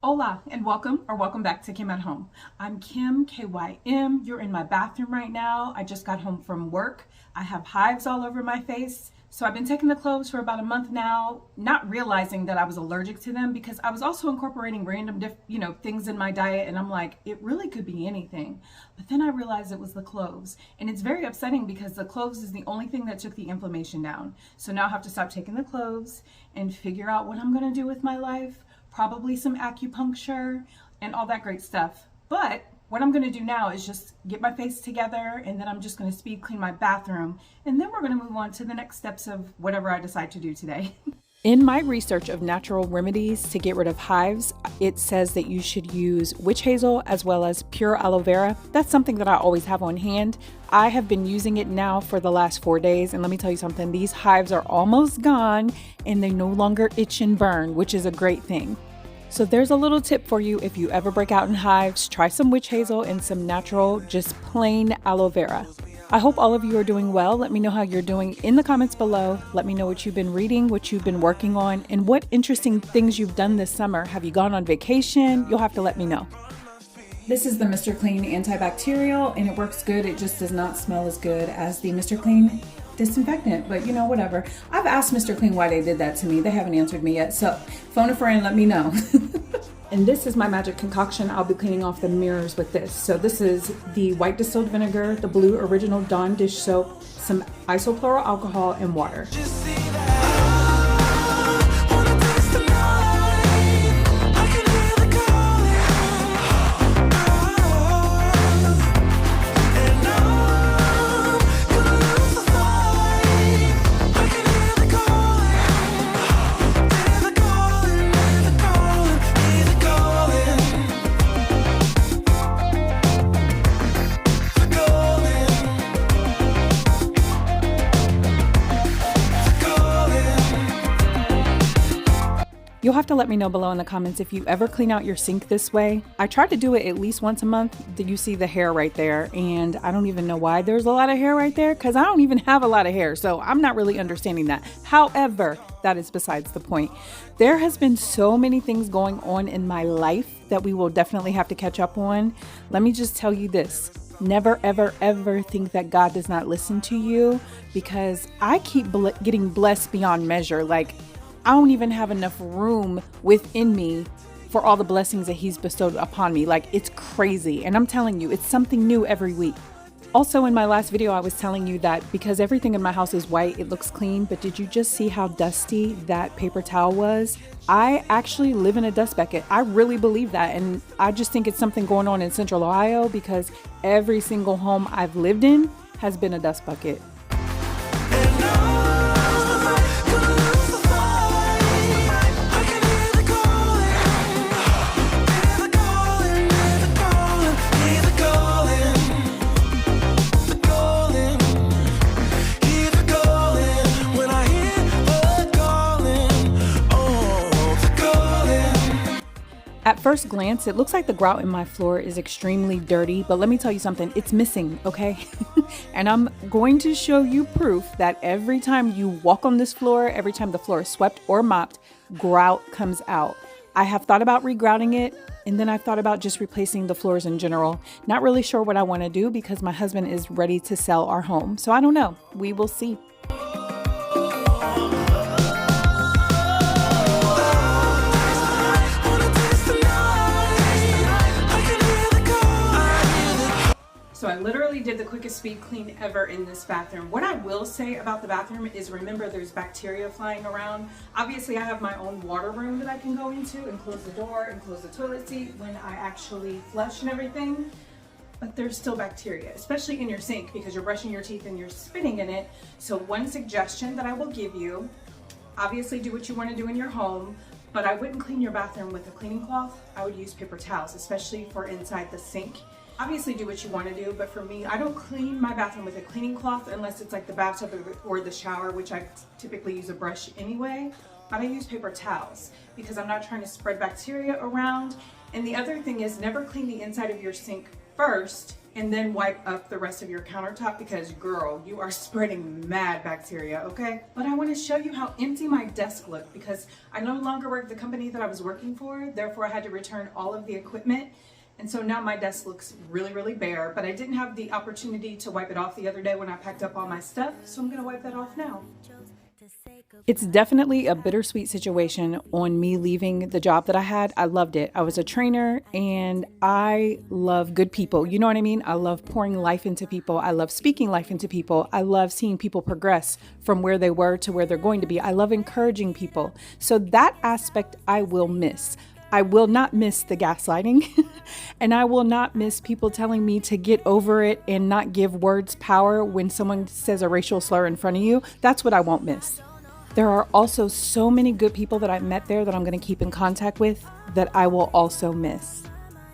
Hola and welcome back to Kim at Home. I'm Kim, KYM. You're in my bathroom right now. I just got home from work. I have hives all over my face. So I've been taking the cloves for about a month now, not realizing that I was allergic to them because I was also incorporating random things in my diet, and I'm like, it really could be anything. But then I realized it was the cloves. And it's very upsetting because the cloves is the only thing that took the inflammation down. So now I have to stop taking the cloves and figure out what I'm going to do with my life. Probably some acupuncture and all that great stuff. But what I'm going to do now is just get my face together, and then I'm just going to speed clean my bathroom, and then we're going to move on to the next steps of whatever I decide to do today. In my research of natural remedies to get rid of hives, it says that you should use witch hazel as well as pure aloe vera. That's something that I always have on hand. I have been using it now for the last 4 days, and let me tell you something, these hives are almost gone and they no longer itch and burn, which is a great thing. So there's a little tip for you. If you ever break out in hives, try some witch hazel and some natural, just plain aloe vera. I hope all of you are doing well. Let me know how you're doing in the comments below. Let me know what you've been reading, what you've been working on, and what interesting things you've done this summer. Have you gone on vacation? You'll have to let me know. This is the Mr. Clean antibacterial, and it works good. It just does not smell as good as the Mr. Clean disinfectant, but whatever. I've asked Mr. Clean why they did that to me. They haven't answered me yet, so phone a friend, let me know. And this is my magic concoction. I'll be cleaning off the mirrors with this. So this is the white distilled vinegar, the blue original Dawn dish soap, some isopropyl alcohol, and water. You'll have to let me know below in the comments if you ever clean out your sink this way. I tried to do it at least once a month. You see the hair right there, and I don't even know why there's a lot of hair right there because I don't even have a lot of hair, so I'm not really understanding that. However, that is besides the point. There has been so many things going on in my life that we will definitely have to catch up on. Let me just tell you this. Never, ever, ever think that God does not listen to you, because I keep getting blessed beyond measure. Like, I don't even have enough room within me for all the blessings that He's bestowed upon me. Like, it's crazy. And I'm telling you, it's something new every week. Also, in my last video, I was telling you that because everything in my house is white, it looks clean. But did you just see how dusty that paper towel was? I actually live in a dust bucket. I really believe that. And I just think it's something going on in Central Ohio, because every single home I've lived in has been a dust bucket. At first glance, it looks like the grout in my floor is extremely dirty, but let me tell you something, it's missing, okay? And I'm going to show you proof that every time you walk on this floor, every time the floor is swept or mopped, grout comes out. I have thought about regrouting it, and then I've thought about just replacing the floors in general. Not really sure what I want to do because my husband is ready to sell our home. So I don't know. We will see. So I literally did the quickest speed clean ever in this bathroom. What I will say about the bathroom is, remember, there's bacteria flying around. Obviously, I have my own water room that I can go into and close the door and close the toilet seat when I actually flush and everything. But there's still bacteria, especially in your sink, because you're brushing your teeth and you're spitting in it. So one suggestion that I will give you, obviously do what you want to do in your home, but I wouldn't clean your bathroom with a cleaning cloth. I would use paper towels, especially for inside the sink. Obviously do what you want to do, but for me, I don't clean my bathroom with a cleaning cloth unless it's like the bathtub or the shower, which I typically use a brush anyway. But I use paper towels because I'm not trying to spread bacteria around. And the other thing is, never clean the inside of your sink first and then wipe up the rest of your countertop because girl, you are spreading mad bacteria, okay? But I want to show you how empty my desk looked because I no longer work the company that I was working for. Therefore, I had to return all of the equipment. And so now my desk looks really, really bare, but I didn't have the opportunity to wipe it off the other day when I packed up all my stuff. So I'm gonna wipe that off now. It's definitely a bittersweet situation on me leaving the job that I had. I loved it. I was a trainer and I love good people. You know what I mean? I love pouring life into people. I love speaking life into people. I love seeing people progress from where they were to where they're going to be. I love encouraging people. So that aspect I will miss. I will not miss the gaslighting and I will not miss people telling me to get over it and not give words power when someone says a racial slur in front of you. That's what I won't miss. There are also so many good people that I met there that I'm going to keep in contact with that I will also miss.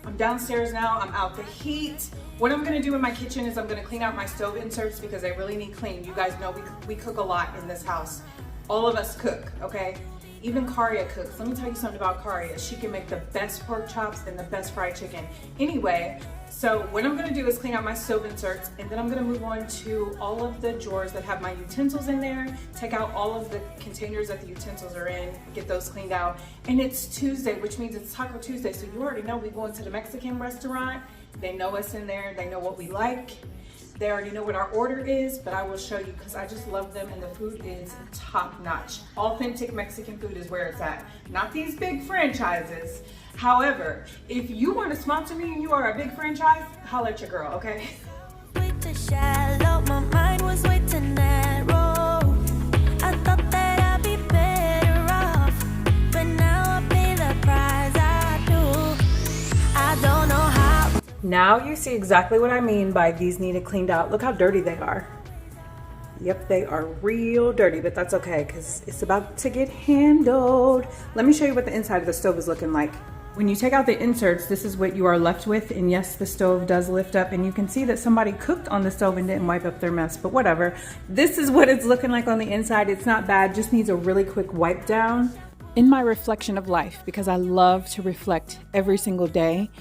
I'm downstairs now. I'm out the heat. What I'm going to do in my kitchen is I'm going to clean out my stove inserts because they really need clean. You guys know we cook a lot in this house. All of us cook, okay? Even Karia cooks. Let me tell you something about Karia. She can make the best pork chops and the best fried chicken. Anyway, so what I'm gonna do is clean out my stove inserts and then I'm gonna move on to all of the drawers that have my utensils in there, take out all of the containers that the utensils are in, get those cleaned out. And it's Tuesday, which means it's Taco Tuesday. So you already know we're going to the Mexican restaurant. They know us in there, they know what we like. They already know what our order is, but I will show you because I just love them and the food is top notch. Authentic Mexican food is where it's at, not these big franchises. However, if you want to sponsor me and you are a big franchise, holla at your girl, okay? Way too shallow, my mind was way too narrow. I thought that I'd be better off, but now I pay the price. I don't know how. Now you see exactly what I mean by these needed cleaned out. Look how dirty they are. Yep, they are real dirty, but that's okay because it's about to get handled. Let me show you what the inside of the stove is looking like. When you take out the inserts, this is what you are left with. And yes, the stove does lift up and you can see that somebody cooked on the stove and didn't wipe up their mess, but whatever. This is what it's looking like on the inside. It's not bad, just needs a really quick wipe down. In my reflection of life, because I love to reflect every single day,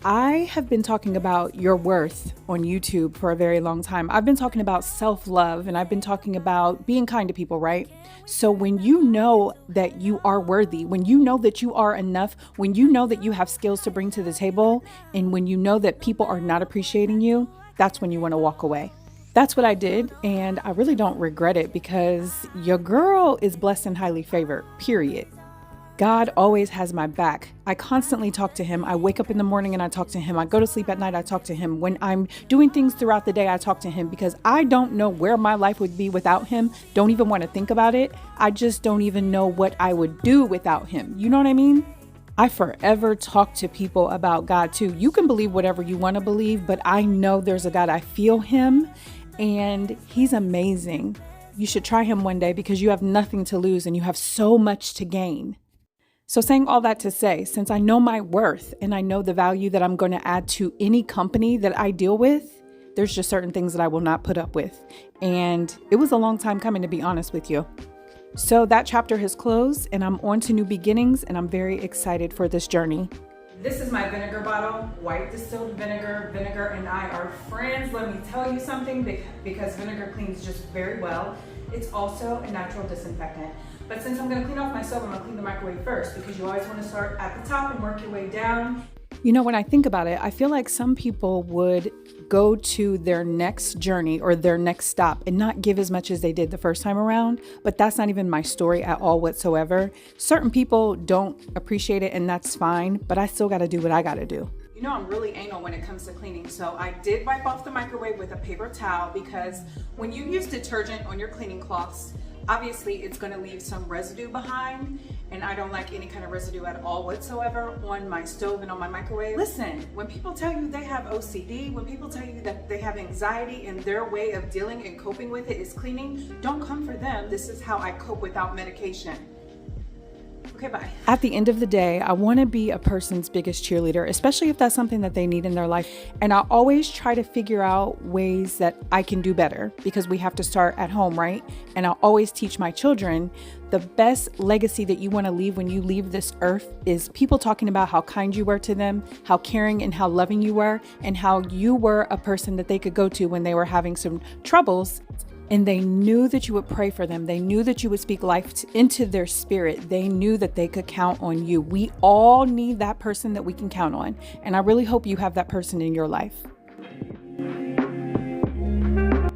I have been talking about your worth on YouTube for a very long time. I've been talking about self-love and I've been talking about being kind to people, right? So when you know that you are worthy, when you know that you are enough, when you know that you have skills to bring to the table, and when you know that people are not appreciating you, that's when you want to walk away. That's what I did, and I really don't regret it because your girl is blessed and highly favored, period. God always has my back. I constantly talk to him. I wake up in the morning and I talk to him. I go to sleep at night, I talk to him. When I'm doing things throughout the day, I talk to him because I don't know where my life would be without him. Don't even want to think about it. I just don't even know what I would do without him. You know what I mean? I forever talk to people about God too. You can believe whatever you want to believe, but I know there's a God. I feel him and he's amazing. You should try him one day because you have nothing to lose and you have so much to gain. So saying all that to say, since I know my worth and I know the value that I'm going to add to any company that I deal with, there's just certain things that I will not put up with. And it was a long time coming, to be honest with you. So that chapter has closed and I'm on to new beginnings and I'm very excited for this journey. This is my vinegar bottle, white distilled vinegar. Vinegar and I are friends. Let me tell you something, because vinegar cleans just very well. It's also a natural disinfectant. But since I'm gonna clean off my stove, I'm gonna clean the microwave first because you always wanna start at the top and work your way down. You know, when I think about it, I feel like some people would go to their next journey or their next stop and not give as much as they did the first time around, but that's not even my story at all whatsoever. Certain people don't appreciate it and that's fine, but I still gotta do what I gotta do. You know, I'm really anal when it comes to cleaning, so I did wipe off the microwave with a paper towel because when you use detergent on your cleaning cloths, obviously it's gonna leave some residue behind, and I don't like any kind of residue at all whatsoever on my stove and on my microwave. Listen, when people tell you they have OCD, when people tell you that they have anxiety and their way of dealing and coping with it is cleaning, don't come for them. This is how I cope without medication. Okay, bye. At the end of the day, I want to be a person's biggest cheerleader, especially if that's something that they need in their life. And I always try to figure out ways that I can do better, because we have to start at home, right? And I always teach my children the best legacy that you want to leave when you leave this earth is people talking about how kind you were to them, how caring and how loving you were, and how you were a person that they could go to when they were having some troubles. And they knew that you would pray for them. They knew that you would speak life into their spirit. They knew that they could count on you. We all need that person that we can count on. And I really hope you have that person in your life.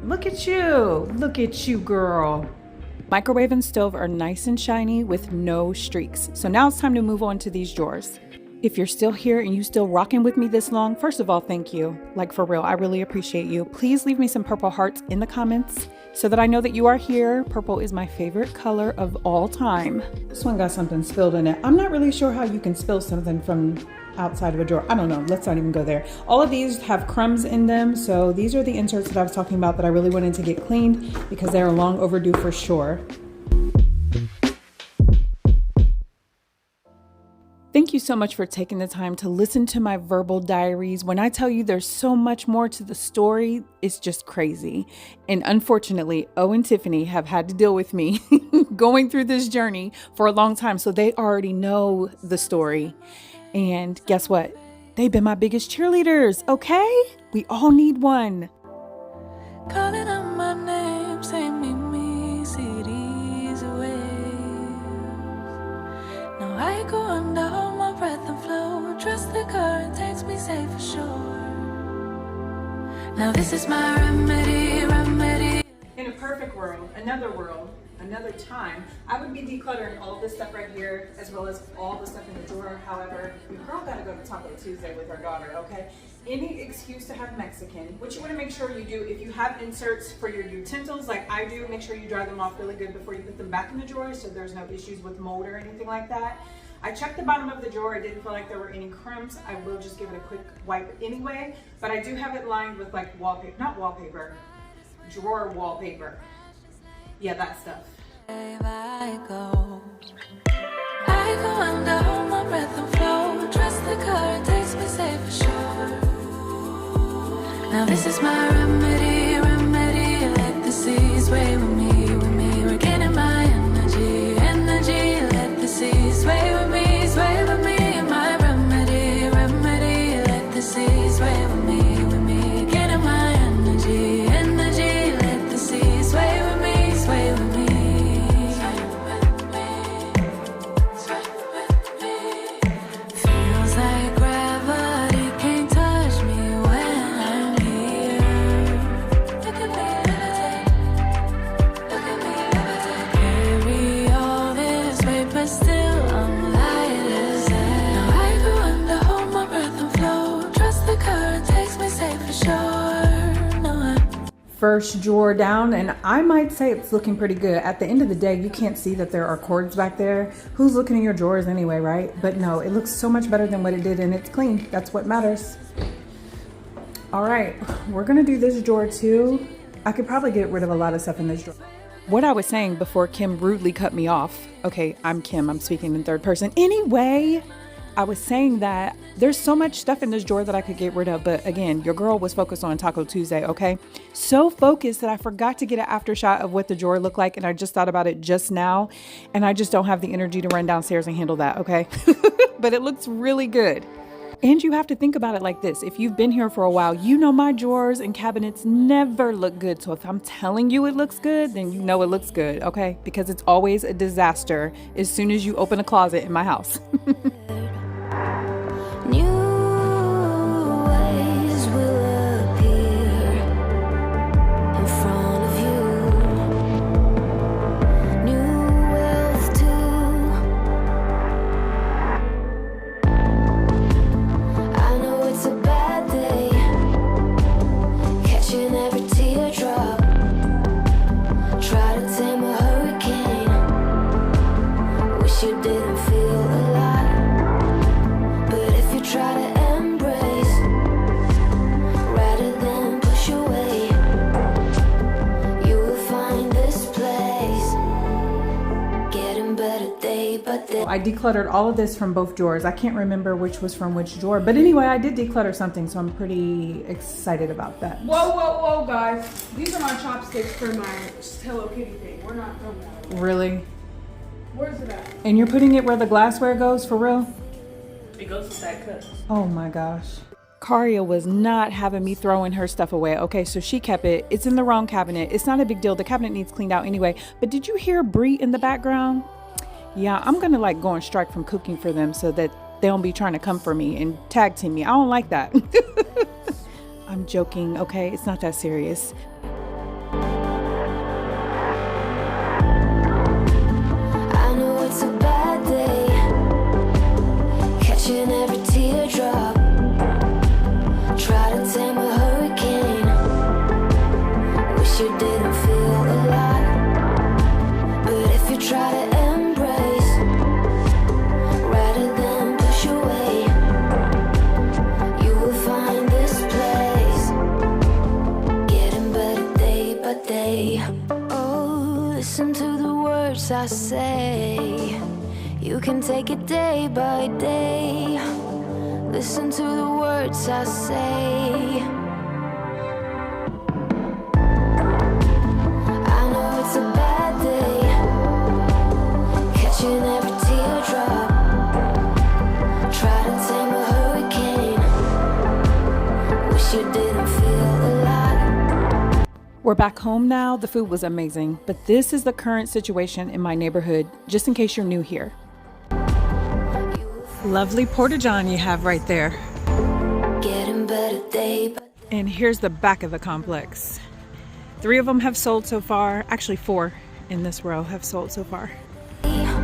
Look at you. Look at you, girl. Microwave and stove are nice and shiny with no streaks. So now it's time to move on to these drawers. If you're still here and you still rocking with me this long, first of all, thank you. Like, for real, I really appreciate you. Please leave me some purple hearts in the comments so that I know that you are here. Purple is my favorite color of all time. This one got something spilled in it. I'm not really sure how you can spill something from outside of a drawer. I don't know. Let's not even go there. All of these have crumbs in them. So these are the inserts that I was talking about that I really wanted to get cleaned because they are long overdue for sure. Thank you so much for taking the time to listen to my verbal diaries. When I tell you there's so much more to the story, it's just crazy. And unfortunately, O and Tiffany have had to deal with me going through this journey for a long time. So they already know the story. And guess what? They've been my biggest cheerleaders, okay? We all need one. Calling out my name, say meet me, cities away. Now I go under, hold my breath and flow. Trust the current takes me safe for sure. Now this is my remedy. In a perfect world, another time, I would be decluttering all this stuff right here, as well as all the stuff in the drawer. However, your girl gotta go to Taco Tuesday with her daughter, okay? Any excuse to have Mexican. What you wanna make sure you do, if you have inserts for your utensils like I do, make sure you dry them off really good before you put them back in the drawer so there's no issues with mold or anything like that. I checked the bottom of the drawer. I didn't feel like there were any crumbs. I will just give it a quick wipe anyway, but I do have it lined with like drawer wallpaper. Yeah, that stuff. I go under, hold my breath and flow. Trust the current takes me safe for sure. Now this is my remedy. Let the seas sway with me. Regaining my energy. Let the seas sway with me. My remedy. Let the seas sway with me. Regaining my energy. Let the seas sway with me. Feels like gravity can't touch me when I'm here. Look at me, carry all this weight, but still I'm light as air. Now I go under, hold my breath and flow. Trust the current takes me safe for sure. First drawer down, and I might say it's looking pretty good. At the end of the day, you can't see that there are cords back there. Who's looking in your drawers anyway, right? But no, it looks so much better than what it did, and it's clean. That's what matters. All right, we're gonna do this drawer too. I could probably get rid of a lot of stuff in this drawer. What I was saying before Kim rudely cut me off. Okay, I'm Kim, I'm speaking in third person. Anyway, I was saying that there's so much stuff in this drawer that I could get rid of. But again, your girl was focused on Taco Tuesday, okay? So focused that I forgot to get an after shot of what the drawer looked like. And I just thought about it just now. And I just don't have the energy to run downstairs and handle that, okay? But it looks really good. And you have to think about it like this. If you've been here for a while, you know my drawers and cabinets never look good. So if I'm telling you it looks good, then you know it looks good, okay? Because it's always a disaster as soon as you open a closet in my house. New ways will appear in front of you. New wealth too. I know it's a bad day, catching every teardrop. Try to tame a hurricane. Wish you didn't feel alive. I decluttered all of this from both drawers. I can't remember which was from which drawer, but anyway, I did declutter something, so I'm pretty excited about that. Whoa, guys. These are my chopsticks for my Hello Kitty thing. We're not throwing that away. Really? Where's it at? And you're putting it where the glassware goes, for real? It goes with that cup. Oh my gosh. Karia was not having me throwing her stuff away. Okay, so she kept it. It's in the wrong cabinet. It's not a big deal. The cabinet needs cleaned out anyway. But did you hear Brie in the background? Yeah, I'm gonna like go on strike from cooking for them so that they don't be trying to come for me and tag team me. I don't like that. I'm joking, okay? It's not that serious. I know it's a bad day, catching every teardrop. Try to tame a hurricane. Wish you didn't feel alive. But if you try to embrace rather than push away, you will find this place getting better day by day. Oh, listen to the words I say. You can take it day by day. Listen to the words I say. I know it's a bad day, catching every teardrop. Try to tame a hurricane. Wish you didn't feel alive. We're back home now. The food was amazing, but this is the current situation in my neighborhood, just in case you're new here. Lovely porta-john you have right there. Getting better day by day. And here's the back of the complex. 3 of them have sold so far. Actually 4 in this row have sold so far. Day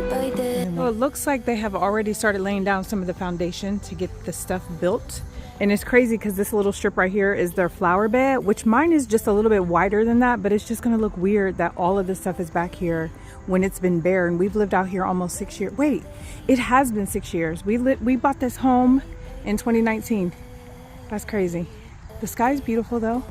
by day. Well, it looks like they have already started laying down some of the foundation to get the stuff built. And it's crazy because this little strip right here is their flower bed, which mine is just a little bit wider than that, but it's just gonna look weird that all of this stuff is back here when it's been bare. And we've lived out here almost 6 years. Wait, it has been 6 years. We bought this home in 2019. That's crazy. The sky's beautiful though.